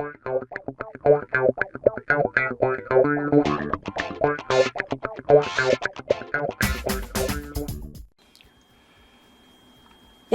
Well,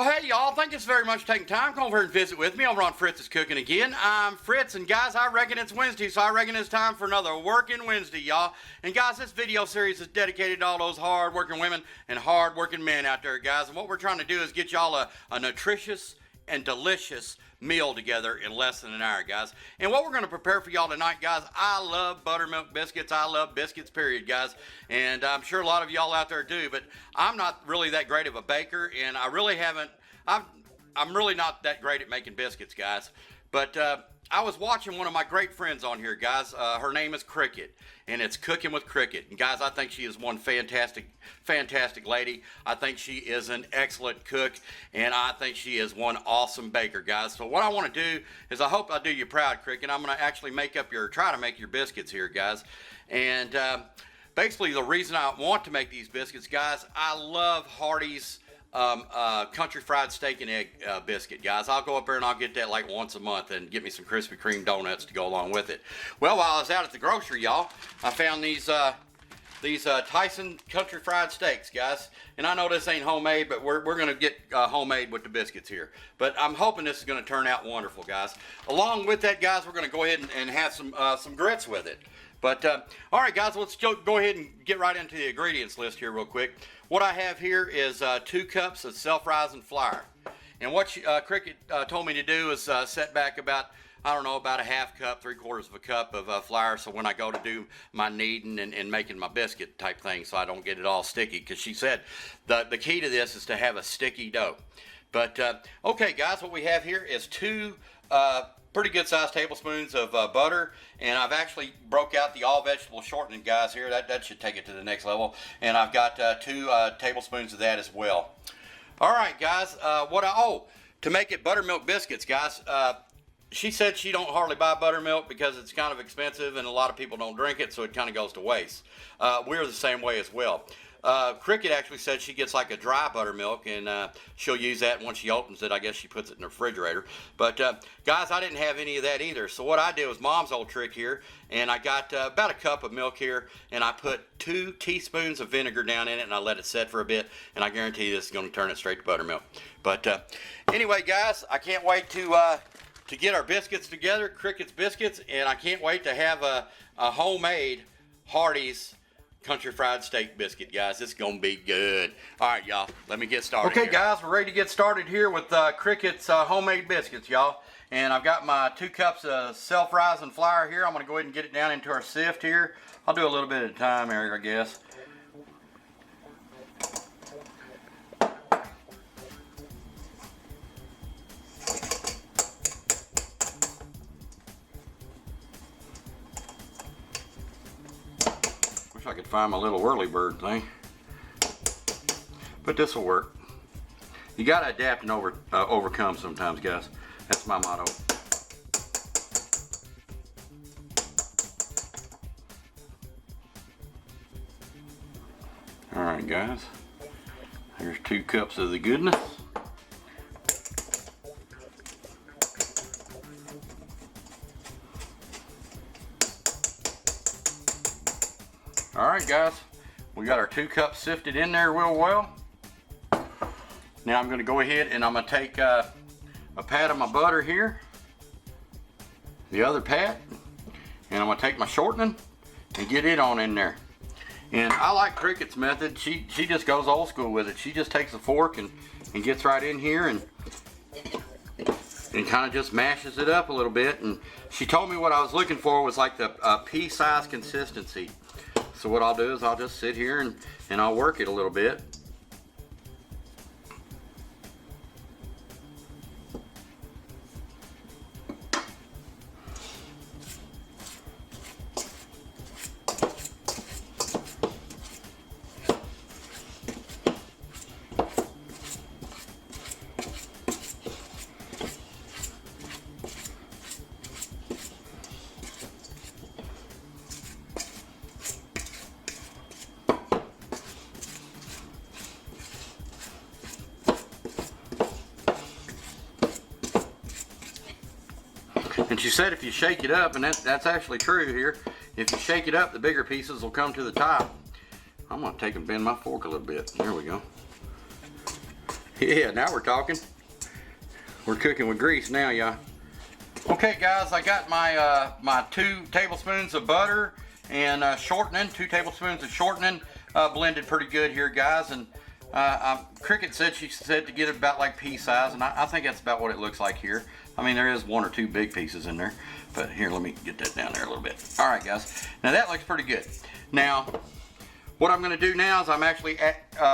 hey, y'all, thank you very much for taking time. Come over here and visit with me over on Fritz's Cooking Again. I'm Fritz, and guys, I reckon it's Wednesday, so I reckon it's time for another Working Wednesday, y'all. And guys, this video series is dedicated to all those hard-working women and hard-working men out there, guys. And what we're trying to do is get y'all a nutritious and delicious meal together in less than an hour, guys. And what we're going to prepare for y'all tonight, guys, I love buttermilk biscuits. I love biscuits, period, guys. And I'm sure a lot of y'all out there do, but I'm not really that great of a baker, and I really haven't, I'm really not that great at making biscuits, guys. But I was watching one of my great friends on here, guys. Her name is Cricket, and it's Cooking with Cricket. And guys, I think she is one fantastic lady. I think she is an excellent cook, and I think she is one awesome baker, guys. So what I want to do is, I hope I do you proud, Cricket. I'm going to actually try to make your biscuits here, guys. And basically, the reason I want to make these biscuits, guys, I love Hardee's country fried steak and egg biscuit, guys. I'll go up there and I'll get that like once a month and get me some Krispy Kreme donuts to go along with it. Well, while I was out at the grocery, y'all, I found these Tyson country fried steaks, guys. And I know this ain't homemade, but we're going to get homemade with the biscuits here. But I'm hoping this is going to turn out wonderful, guys. Along with that, guys, we're going to go ahead and have some grits with it. But, all right, guys, let's go ahead and get right into the ingredients list here real quick. What I have here is 2 cups of self-rising flour. And what Cricket told me to do is set back about, I don't know, about a half cup, 3/4 of a cup of flour, so when I go to do my kneading and making my biscuit type thing, so I don't get it all sticky, because she said the key to this is to have a sticky dough. But, okay, guys, what we have here is 2 pretty good sized tablespoons of butter, and I've actually broke out the all vegetable shortening, guys, here. That should take it to the next level. And I've got 2 tablespoons of that as well. All right, guys, to make it buttermilk biscuits, guys, she said she don't hardly buy buttermilk because it's kind of expensive and a lot of people don't drink it, so it kind of goes to waste. We're the same way as well. Cricket actually said she gets like a dry buttermilk, and she'll use that once she opens it. I guess she puts it in the refrigerator. But guys, I didn't have any of that either. So what I did was Mom's old trick here, and I got about a cup of milk here, and I put 2 teaspoons of vinegar down in it, and I let it set for a bit, and I guarantee you this is going to turn it straight to buttermilk. But anyway, guys, I can't wait to get our biscuits together, Cricket's Biscuits, and I can't wait to have a homemade Hardee's country fried steak biscuit, guys. It's gonna be good. All right, y'all, let me get started. Okay, guys, we're ready to get started here with Cricket's homemade biscuits, y'all. And I've got my 2 cups of self-rising flour here. I'm gonna go ahead and get it down into our sift here. I'll do a little bit at a time here, I guess. I could find my little whirly bird thing, but this will work. You gotta adapt and overcome sometimes, guys. That's my motto. All right, guys, here's 2 cups of the goodness. All right, guys, we got our 2 cups sifted in there real well. Now I'm going to go ahead and I'm going to take a pat of my butter here, the other pat, and I'm going to take my shortening and get it on in there. And I like Cricket's method. She just goes old school with it. She just takes a fork and gets right in here and kind of just mashes it up a little bit. And she told me what I was looking for was like the pea-sized consistency. So what I'll do is I'll just sit here and I'll work it a little bit. And she said if you shake it up, and that's actually true here, if you shake it up, the bigger pieces will come to the top. I'm gonna take and bend my fork a little bit. There we go. Yeah, now we're talking. We're cooking with grease now, y'all. Okay, guys, I got my my 2 tablespoons of butter and shortening, 2 tablespoons of shortening, blended pretty good here, guys. And Cricket said she said to get it about like pea size, and I think that's about what it looks like here. I mean, there is 1 or 2 big pieces in there, but here, let me get that down there a little bit. All right, guys. Now that looks pretty good. Now, what I'm going to do now is I'm actually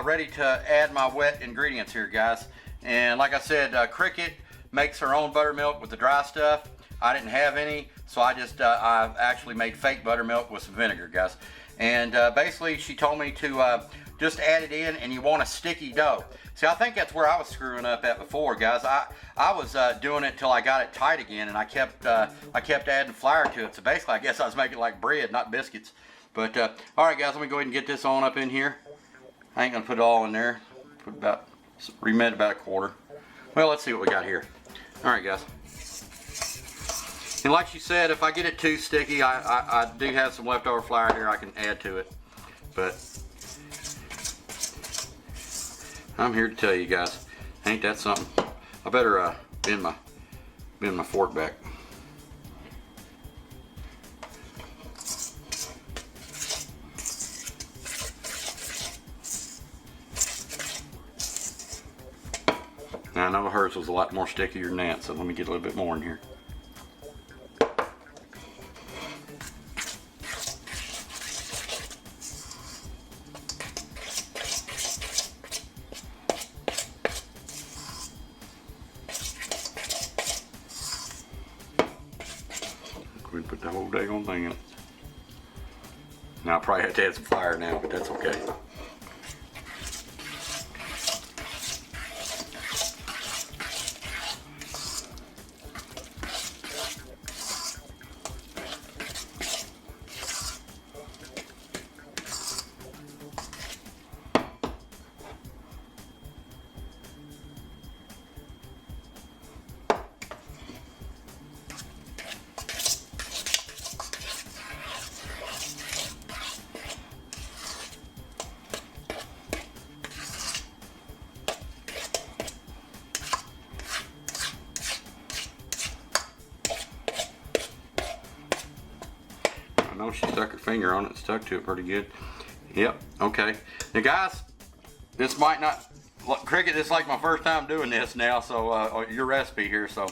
ready to add my wet ingredients here, guys. And like I said, Cricket makes her own buttermilk with the dry stuff. I didn't have any, so I actually made fake buttermilk with some vinegar, guys. And basically, she told me to just add it in, and you want a sticky dough. See, I think that's where I was screwing up at before, guys. I was doing it till I got it tight again, and I kept adding flour to it. So basically, I guess I was making like bread, not biscuits. But all right, guys, let me go ahead and get this on up in here. I ain't gonna put it all in there. Remit about a quarter. Well, let's see what we got here. All right, guys. And like she said, if I get it too sticky, I do have some leftover flour here I can add to it. But I'm here to tell you guys, ain't that something? I better bend my fork back. Now, I know hers was a lot more stickier than that, so let me get a little bit more in here. We put the whole daggone thing in it. Now I'll probably have to add some flour now, but that's okay. I know she stuck her finger on it, stuck to it pretty good. Yep, okay. Now guys, this might not, Cricket, this is like my first time doing this now, so your recipe here, so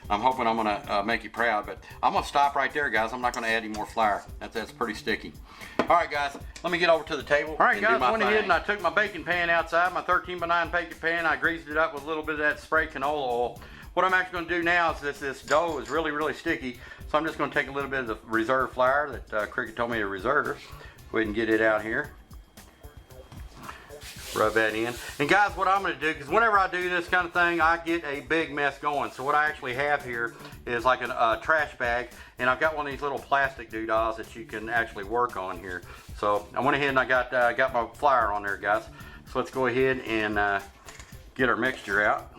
I'm hoping I'm gonna make you proud, but I'm gonna stop right there, guys. I'm not gonna add any more flour. That's pretty sticky. All right, guys, let me get over to the table. All right, guys, I went ahead and I took my baking pan outside, my 13x9 baking pan. I greased it up with a little bit of that spray canola oil. What I'm actually gonna do now is this dough is really, really sticky, so I'm just gonna take a little bit of the reserve flour that Cricket told me to reserve. Go ahead and get it out here. Rub that in. And guys, what I'm going to do, because whenever I do this kind of thing, I get a big mess going. So what I actually have here is like a trash bag, and I've got one of these little plastic doodahs that you can actually work on here. So I went ahead and I got my flour on there, guys. So let's go ahead and get our mixture out.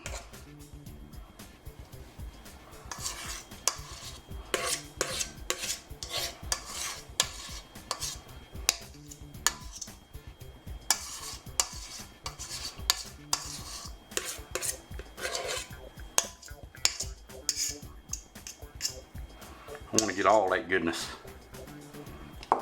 I want to get all that goodness. I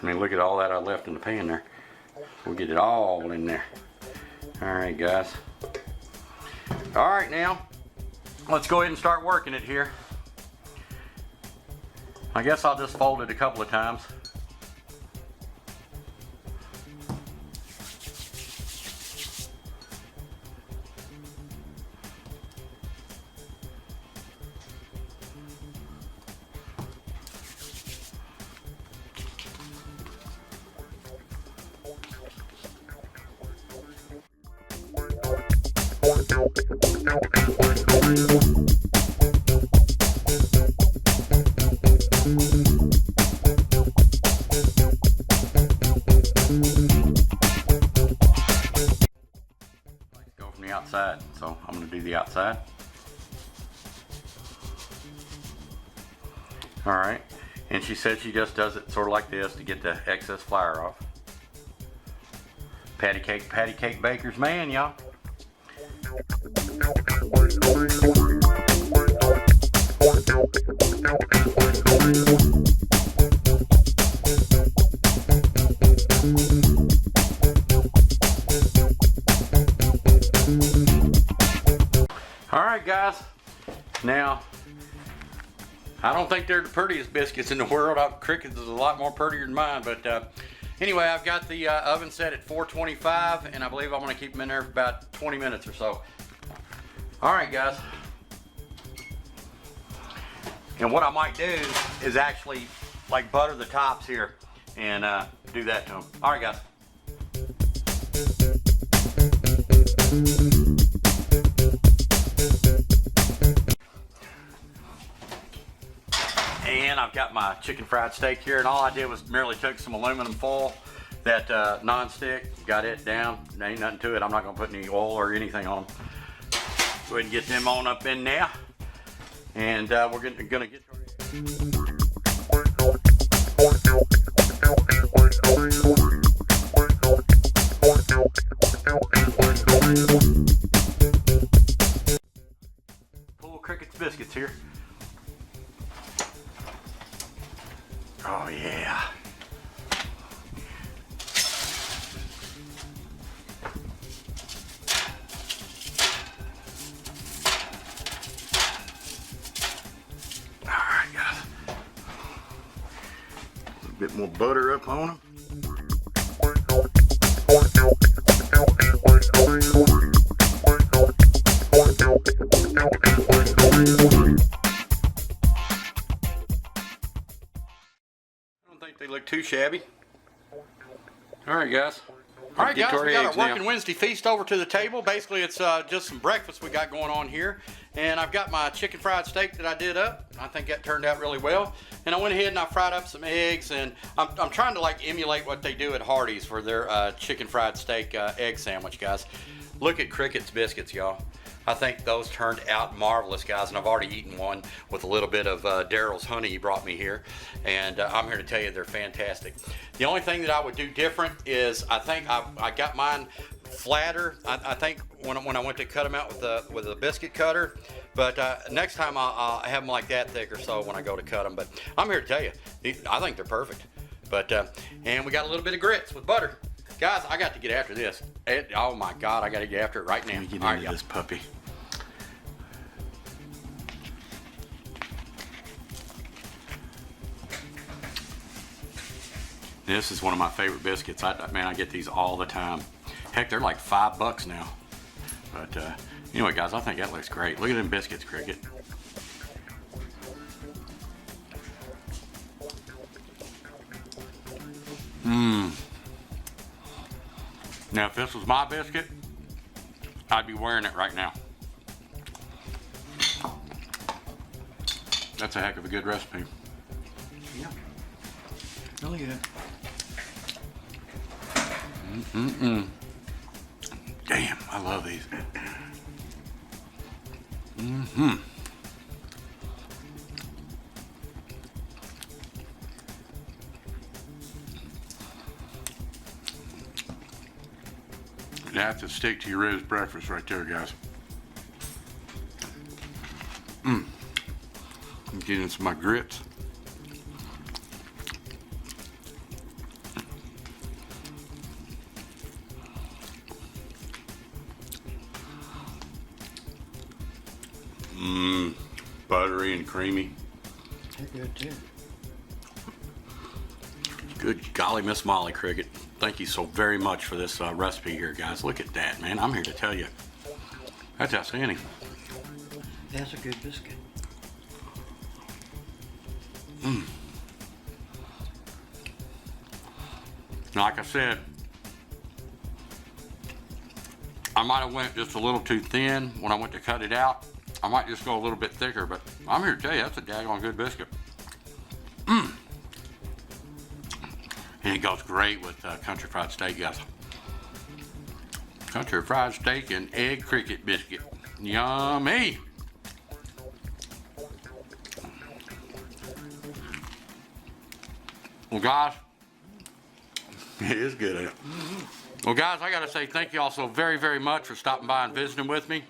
mean, look at all that I left in the pan there. We'll get it all in there. All right, guys. All right, now let's go ahead and start working it here. I guess I'll just fold it a couple of times. outside, so I'm gonna do the outside. All right, and she said she just does it sort of like this to get the excess flour off. Patty cake baker's man, y'all. All right, guys. Now, I don't think they're the prettiest biscuits in the world. Crickets is a lot more prettier than mine, but anyway, I've got the oven set at 425, and I believe I'm gonna keep them in there for about 20 minutes or so. All right, guys. And what I might do is actually like butter the tops here and do that to them. All right, guys. And I've got my chicken fried steak here, and all I did was merely took some aluminum foil, that non-stick, got it down. There ain't nothing to it. I'm not gonna put any oil or anything on them. Go ahead and get them on up in there, and we're gonna get. Full Crickets biscuits here. Oh yeah. Alright guys. A bit more butter up on them. They look too shabby. All right, guys. All right, guys, we got our Workin Wednesday feast over to the table. Basically, it's just some breakfast we got going on here. And I've got my chicken fried steak that I did up. I think that turned out really well. And I went ahead and I fried up some eggs. And I'm trying to like emulate what they do at Hardee's for their chicken fried steak egg sandwich, guys. Look at Crickets biscuits, y'all. I think those turned out marvelous, guys, and I've already eaten one with a little bit of Daryl's honey he brought me here, and I'm here to tell you they're fantastic. The only thing that I would do different is I think I got mine flatter. I think when I went to cut them out with a biscuit cutter, but next time I'll have them like that thicker so when I go to cut them. But I'm here to tell you, I think they're perfect. But and we got a little bit of grits with butter. Guys, I got to get after this. Oh my God, I got to get after it right now. Let me get into this puppy. This is one of my favorite biscuits. Man, I get these all the time. Heck, they're like $5 now. But anyway, guys, I think that looks great. Look at them biscuits, Cricket. Mmm. Now, if this was my biscuit, I'd be wearing it right now. That's a heck of a good recipe. Yeah. Really good. Damn, I love these. That's a stick to your ribs breakfast right there, guys. I'm getting some of my grits. Buttery and creamy. They're good too. Good golly, Miss Molly Cricket. Thank you so very much for this recipe here, guys. Look at that, man. I'm here to tell you. That's outstanding. That's a good biscuit. Like I said, I might have went just a little too thin when I went to cut it out. I might just go a little bit thicker, but I'm here to tell you that's a daggone good biscuit. And it goes great with country fried steak, guys. Country fried steak and egg cricket biscuit. Yummy. Well, guys, it is good, ain't it? Well, guys, I gotta say thank you all so very, very much for stopping by and visiting with me.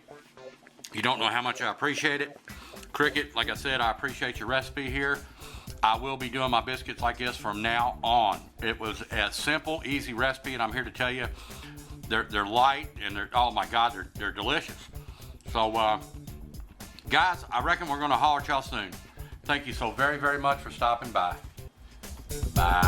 You don't know how much I appreciate it. Cricket, like I said, I appreciate your recipe here. I will be doing my biscuits like this from now on. It was a simple, easy recipe, and I'm here to tell you, they're light and they're, oh my God, they're delicious. So, guys, I reckon we're gonna holler at y'all soon. Thank you so very, very much for stopping by. Bye.